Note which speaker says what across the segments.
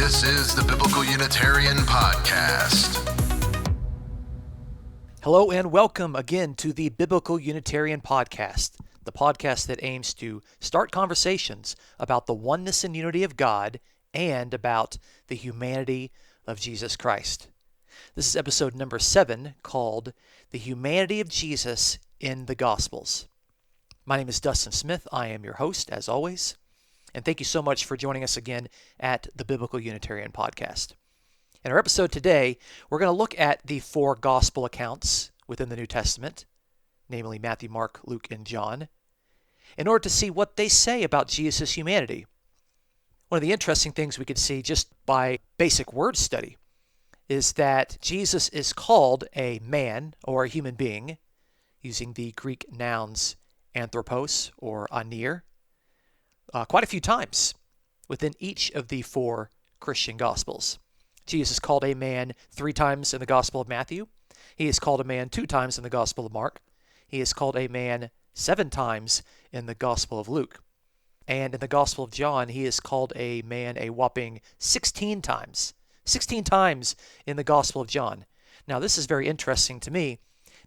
Speaker 1: This is the Biblical Unitarian Podcast.
Speaker 2: Hello and welcome again to the Biblical Unitarian Podcast, the podcast that aims to start conversations about the oneness and unity of God and about the humanity of Jesus Christ. This is episode number 7, called The Humanity of Jesus in the Gospels. My name is Dustin Smith. I am your host, as always, and thank you so much for joining us again at the Biblical Unitarian Podcast. In our episode today, we're going to look at the 4 gospel accounts within the New Testament, namely Matthew, Mark, Luke, and John, in order to see what they say about Jesus' humanity. One of the interesting things we could see just by basic word study is that Jesus is called a man or a human being, using the Greek nouns anthropos or anir, quite a few times within each of the 4 Christian Gospels. Jesus is called a man 3 times in the Gospel of Matthew. He is called a man 2 times in the Gospel of Mark. He is called a man 7 times in the Gospel of Luke. And in the Gospel of John, he is called a man a whopping 16 times. 16 times in the Gospel of John. Now, this is very interesting to me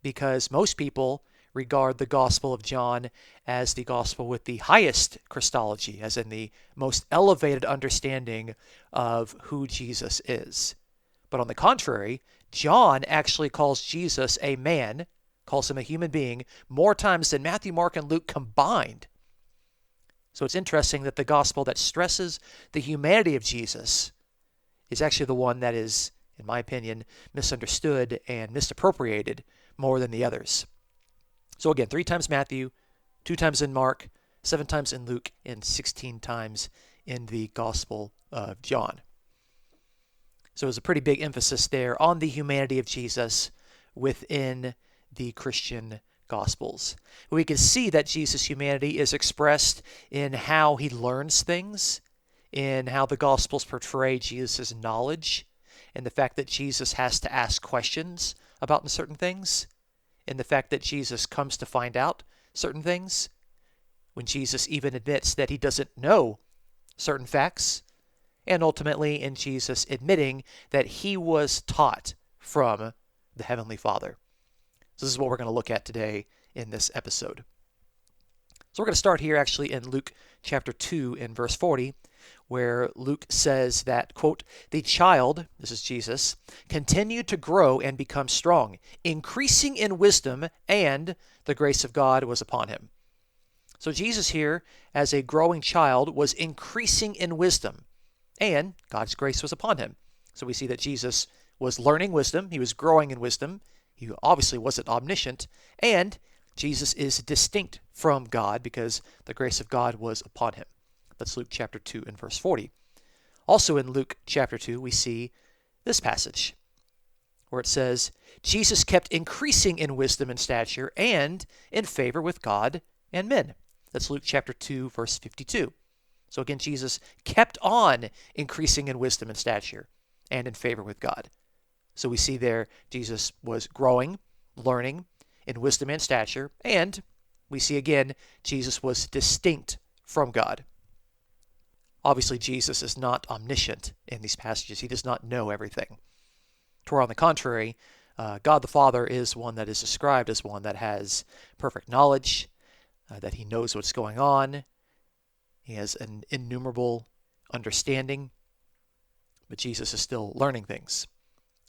Speaker 2: because most people regard the Gospel of John as the gospel with the highest Christology, as in the most elevated understanding of who Jesus is. But on the contrary, John actually calls Jesus a man, calls him a human being, more times than Matthew, Mark, and Luke combined. So it's interesting that the gospel that stresses the humanity of Jesus is actually the one that is, in my opinion, misunderstood and misappropriated more than the others. So again, 3 times Matthew, 2 times in Mark, 7 times in Luke, and 16 times in the Gospel of John. So there's a pretty big emphasis there on the humanity of Jesus within the Christian Gospels. We can see that Jesus' humanity is expressed in how he learns things, in how the Gospels portray Jesus' knowledge, and the fact that Jesus has to ask questions about certain things, and the fact that Jesus comes to find out certain things, when Jesus even admits that he doesn't know certain facts, and ultimately in Jesus admitting that he was taught from the Heavenly Father. So this is what we're going to look at today in this episode. So we're going to start here actually in Luke chapter 2 in verse 40, where Luke says that, quote, "The child," this is Jesus, "continued to grow and become strong, increasing in wisdom, and the grace of God was upon him." So Jesus here, as a growing child, was increasing in wisdom, and God's grace was upon him. So we see that Jesus was learning wisdom, he was growing in wisdom, he obviously wasn't omniscient, and Jesus is distinct from God because the grace of God was upon him. That's Luke chapter 2 and verse 40. Also in Luke chapter 2, we see this passage where it says, "Jesus kept increasing in wisdom and stature and in favor with God and men." That's Luke chapter 2, verse 52. So again, Jesus kept on increasing in wisdom and stature and in favor with God. So we see there Jesus was growing, learning in wisdom and stature, and we see again Jesus was distinct from God. Obviously, Jesus is not omniscient in these passages. He does not know everything. To where, on the contrary, God the Father is one that is described as one that has perfect knowledge, that he knows what's going on. He has an innumerable understanding, but Jesus is still learning things.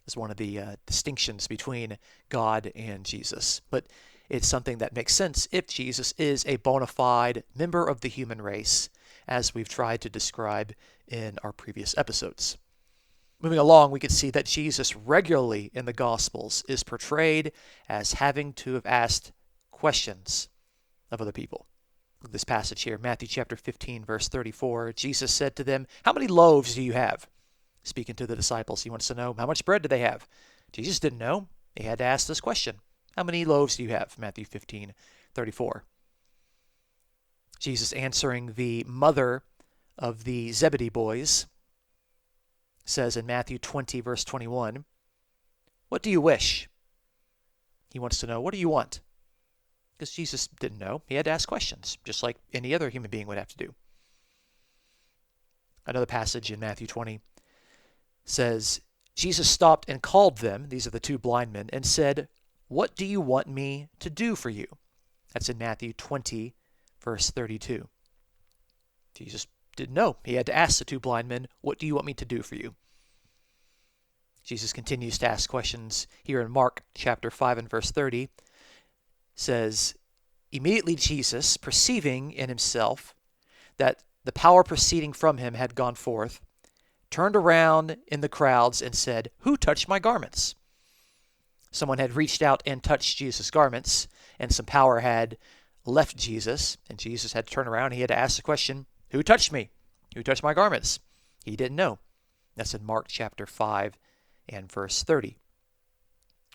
Speaker 2: It's one of the distinctions between God and Jesus. But it's something that makes sense if Jesus is a bona fide member of the human race, as we've tried to describe in our previous episodes. Moving along, we can see that Jesus regularly in the Gospels is portrayed as having to have asked questions of other people. This passage here, Matthew chapter 15, verse 34, Jesus said to them, "How many loaves do you have?" Speaking to the disciples, he wants to know, how much bread do they have? Jesus didn't know. He had to ask this question. How many loaves do you have? Matthew 15, 34. Jesus answering the mother of the Zebedee boys says in Matthew 20, verse 21, "What do you wish?" He wants to know, what do you want? Because Jesus didn't know. He had to ask questions, just like any other human being would have to do. Another passage in Matthew 20, says, Jesus stopped and called them, these are the two blind men, and said, "What do you want me to do for you?" That's in Matthew 20, verse 32. Jesus didn't know. He had to ask the two blind men, "What do you want me to do for you?" Jesus continues to ask questions here in Mark chapter 5 and verse 30. Says, "Immediately Jesus, perceiving in himself that the power proceeding from him had gone forth, turned around in the crowds and said, 'Who touched my garments?'" Someone had reached out and touched Jesus' garments, and some power had left Jesus, and Jesus had to turn around. He had to ask the question, "Who touched me? Who touched my garments?" He didn't know. That's in Mark chapter 5 and verse 30.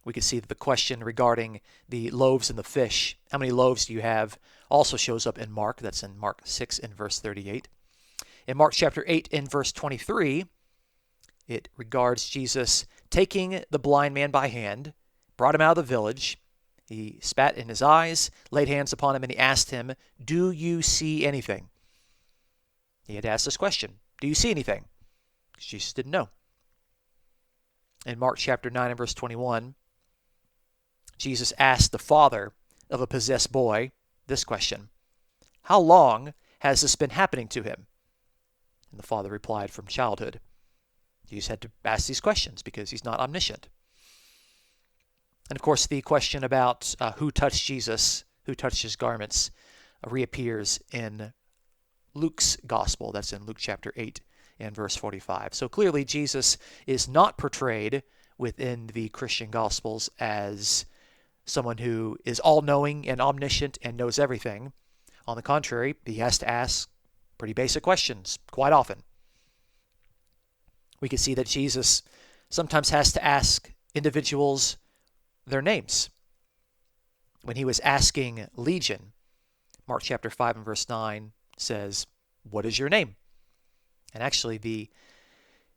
Speaker 2: We can see that the question regarding the loaves and the fish, how many loaves do you have, also shows up in Mark. That's in Mark 6 and verse 38. In Mark chapter 8 and verse 23, it regards Jesus taking the blind man by hand, brought him out of the village. He spat in his eyes, laid hands upon him, and he asked him, "Do you see anything?" He had asked this question, "Do you see anything?" Jesus didn't know. In Mark chapter 9 and verse 21, Jesus asked the father of a possessed boy this question, "How long has this been happening to him?" And the father replied, "From childhood." Jesus had to ask these questions because he's not omniscient. And of course, the question about who touched Jesus, who touched his garments, reappears in Luke's gospel. That's in Luke chapter 8 and verse 45. So clearly, Jesus is not portrayed within the Christian gospels as someone who is all-knowing and omniscient and knows everything. On the contrary, he has to ask pretty basic questions quite often. We can see that Jesus sometimes has to ask individuals their names. When he was asking Legion, Mark chapter 5 and verse 9 says, "What is your name?" And actually the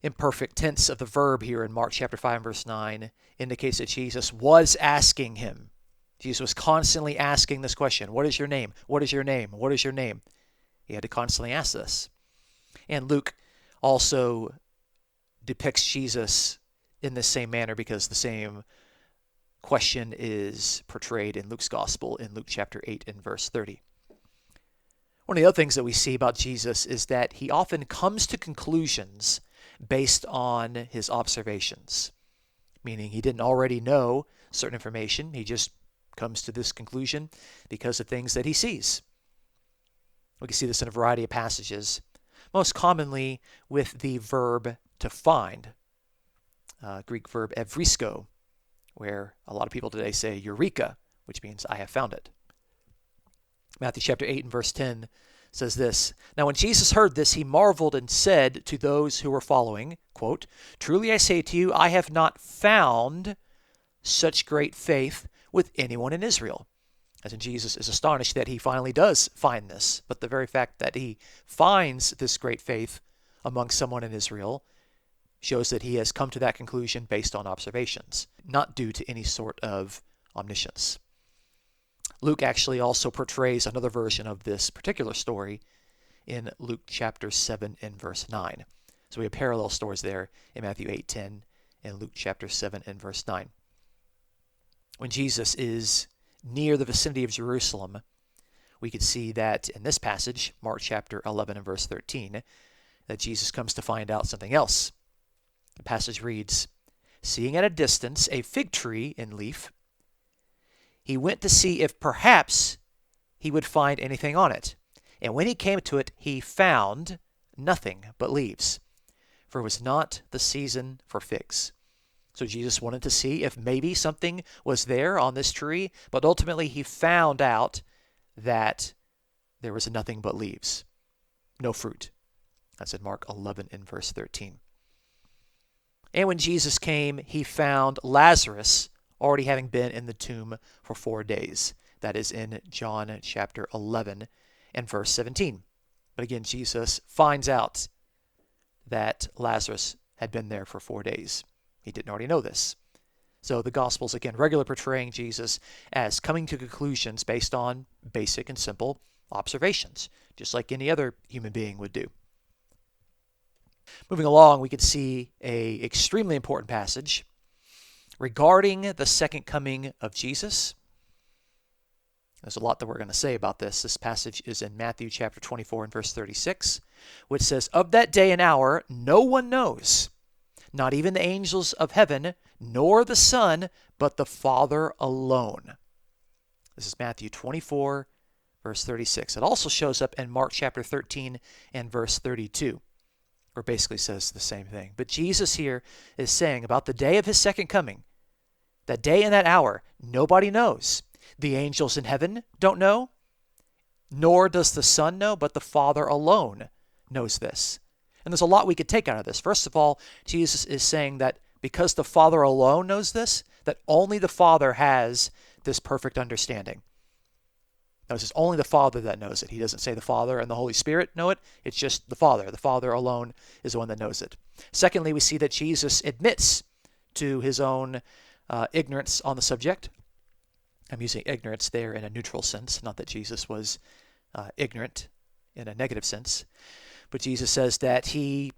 Speaker 2: imperfect tense of the verb here in Mark chapter 5 and verse 9 indicates that Jesus was asking him. Jesus was constantly asking this question, "What is your name? What is your name? What is your name?" He had to constantly ask this. And Luke also depicts Jesus in the same manner because the same question is portrayed in Luke's gospel in Luke chapter 8 and verse 30. One of the other things that we see about Jesus is that he often comes to conclusions based on his observations, meaning he didn't already know certain information. He just comes to this conclusion because of things that he sees. We can see this in a variety of passages, most commonly with the verb to find, Greek verb evrisko, where a lot of people today say eureka, which means I have found it. Matthew chapter 8 and verse 10 says this, "Now when Jesus heard this, he marveled and said to those who were following, quote, 'Truly I say to you, I have not found such great faith with anyone in Israel.'" As in, Jesus is astonished that he finally does find this, but the very fact that he finds this great faith among someone in Israel shows that he has come to that conclusion based on observations, not due to any sort of omniscience. Luke actually also portrays another version of this particular story in Luke chapter 7 and verse 9. So we have parallel stories there in Matthew 8:10 and Luke chapter 7 and verse 9. When Jesus is near the vicinity of Jerusalem, we can see that in this passage, Mark chapter 11 and verse 13, that Jesus comes to find out something else. The passage reads, "Seeing at a distance a fig tree in leaf, he went to see if perhaps he would find anything on it. And when he came to it, he found nothing but leaves, for it was not the season for figs." So Jesus wanted to see if maybe something was there on this tree, but ultimately he found out that there was nothing but leaves, no fruit. That's in Mark 11 and verse 13. And when Jesus came, he found Lazarus already having been in the tomb for 4 days. That is in John chapter 11 and verse 17. But again, Jesus finds out that Lazarus had been there for 4 days. He didn't already know this. So the Gospels, again, regularly portraying Jesus as coming to conclusions based on basic and simple observations, just like any other human being would do. Moving along, we could see a extremely important passage regarding the second coming of Jesus. There's a lot that we're going to say about this. This passage is in Matthew chapter 24 and verse 36, which says, "Of that day and hour no one knows, not even the angels of heaven, nor the Son, but the Father alone." This is Matthew 24, verse 36. It also shows up in Mark chapter 13 and verse 32, where it basically says the same thing. But Jesus here is saying about the day of his second coming, that day and that hour, nobody knows. The angels in heaven don't know, nor does the Son know, but the Father alone knows this. And there's a lot we could take out of this. First of all, Jesus is saying that because the Father alone knows this, that only the Father has this perfect understanding. Notice it's only the Father that knows it. He doesn't say the Father and the Holy Spirit know it. It's just the Father. The Father alone is the one that knows it. Secondly, we see that Jesus admits to his own ignorance on the subject. I'm using ignorance there in a neutral sense, not that Jesus was ignorant in a negative sense. But Jesus says that he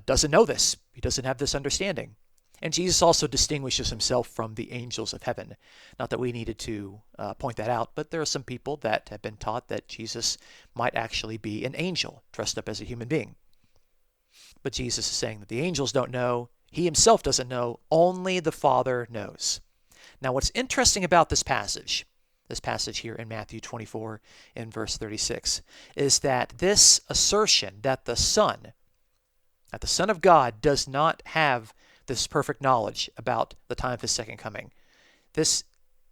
Speaker 2: doesn't know this. He doesn't have this understanding. And Jesus also distinguishes himself from the angels of heaven. Not that we needed to point that out, but there are some people that have been taught that Jesus might actually be an angel dressed up as a human being. But Jesus is saying that the angels don't know. He himself doesn't know. Only the Father knows. Now, what's interesting about this passage here in Matthew 24 in verse 36, is that this assertion that the Son of God does not have this perfect knowledge about the time of his second coming. This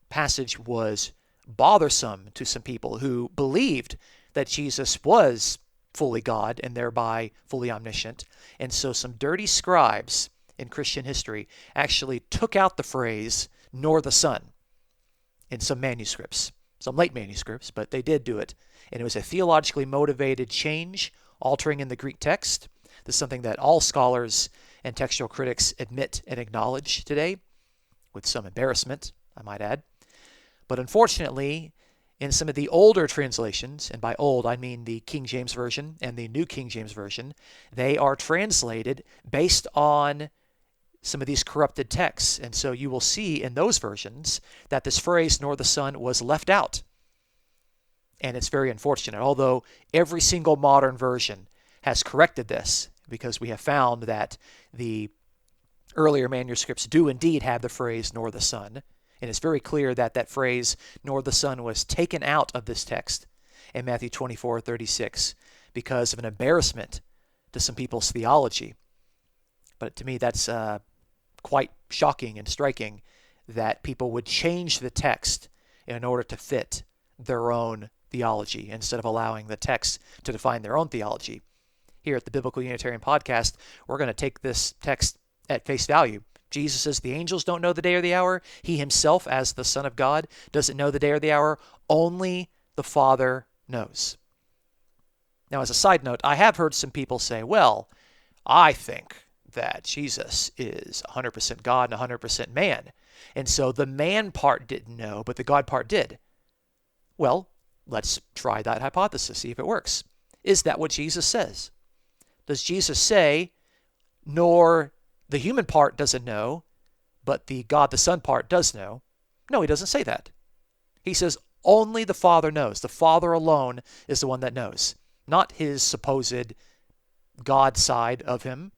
Speaker 2: passage was bothersome to some people who believed that Jesus was fully God and thereby fully omniscient. And so some dirty scribes in Christian history actually took out the phrase, "nor the Son," in some manuscripts. Some late manuscripts, but they did do it. And it was a theologically motivated change, altering in the Greek text. This is something that all scholars and textual critics admit and acknowledge today, with some embarrassment, I might add. But unfortunately, in some of the older translations, and by old I mean the King James Version and the New King James Version, they are translated based on some of these corrupted texts. And so you will see in those versions that this phrase, "nor the Son," was left out. And it's very unfortunate, although every single modern version has corrected this, because we have found that the earlier manuscripts do indeed have the phrase, "nor the Son." And it's very clear that that phrase, "nor the Son," was taken out of this text in Matthew 24:36 because of an embarrassment to some people's theology. But to me, that's quite shocking and striking that people would change the text in order to fit their own theology instead of allowing the text to define their own theology. Here at the Biblical Unitarian Podcast, we're going to take this text at face value. Jesus says the angels don't know the day or the hour. He himself, as the Son of God, doesn't know the day or the hour. Only the Father knows. Now, as a side note, I have heard some people say, well, I think that Jesus is 100% God and 100% man. And so the man part didn't know, but the God part did. Well, let's try that hypothesis, see if it works. Is that what Jesus says? Does Jesus say, nor the human part doesn't know, but the God the Son part does know? No, he doesn't say that. He says only the Father knows. The Father alone is the one that knows, not his supposed God side of him.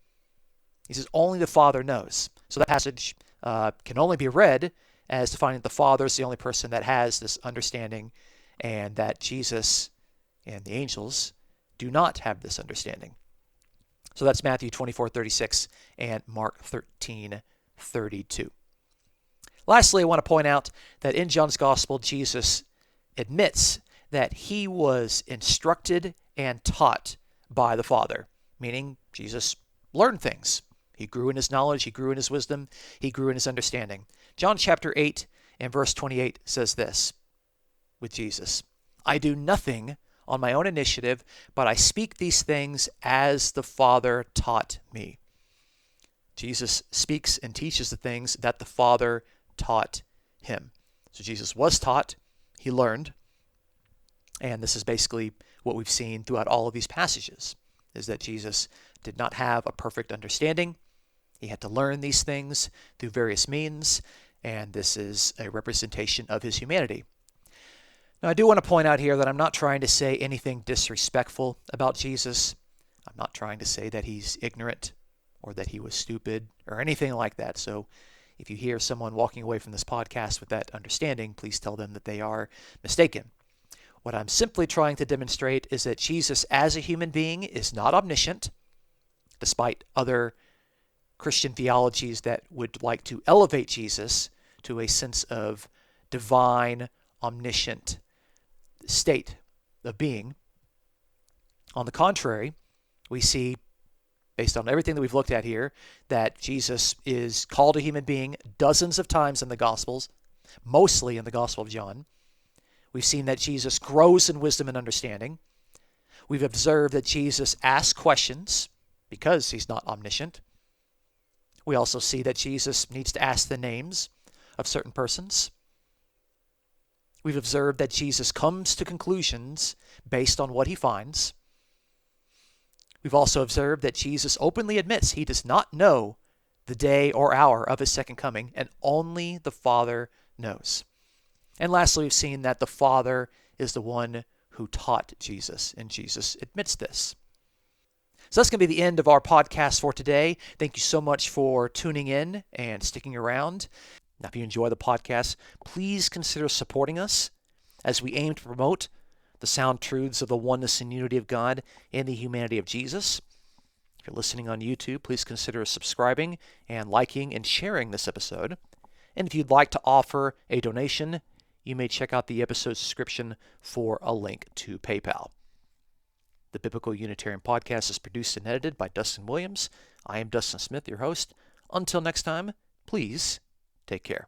Speaker 2: He says only the Father knows. So that passage can only be read as defining that the Father is the only person that has this understanding, and that Jesus and the angels do not have this understanding. So that's Matthew 24:36 and Mark 13:32. Lastly, I want to point out that in John's Gospel, Jesus admits that he was instructed and taught by the Father, meaning Jesus learned things. He grew in his knowledge, he grew in his wisdom, he grew in his understanding. John chapter 8 and verse 28 says this with Jesus, "I do nothing on my own initiative, but I speak these things as the Father taught me." Jesus speaks and teaches the things that the Father taught him. So Jesus was taught, he learned, and this is basically what we've seen throughout all of these passages. is that Jesus did not have a perfect understanding. He had to learn these things through various means, and this is a representation of his humanity. Now, I do want to point out here that I'm not trying to say anything disrespectful about Jesus. I'm not trying to say that he's ignorant or that he was stupid or anything like that. So if you hear someone walking away from this podcast with that understanding, please tell them that they are mistaken. What I'm simply trying to demonstrate is that Jesus as a human being is not omniscient, despite other Christian theologies that would like to elevate Jesus to a sense of divine, omniscient state of being. On the contrary, we see, based on everything that we've looked at here, that Jesus is called a human being dozens of times in the Gospels, mostly in the Gospel of John. We've seen that Jesus grows in wisdom and understanding. We've observed that Jesus asks questions because he's not omniscient. We also see that Jesus needs to ask the names of certain persons. We've observed that Jesus comes to conclusions based on what he finds. We've also observed that Jesus openly admits he does not know the day or hour of his second coming, and only the Father knows. And lastly, we've seen that the Father is the one who taught Jesus, and Jesus admits this. So that's going to be the end of our podcast for today. Thank you so much for tuning in and sticking around. Now, if you enjoy the podcast, please consider supporting us as we aim to promote the sound truths of the oneness and unity of God and the humanity of Jesus. If you're listening on YouTube, please consider subscribing and liking and sharing this episode. And if you'd like to offer a donation, you may check out the episode's description for a link to PayPal. The Biblical Unitarian Podcast is produced and edited by Dustin Williams. I am Dustin Smith, your host. Until next time, please take care.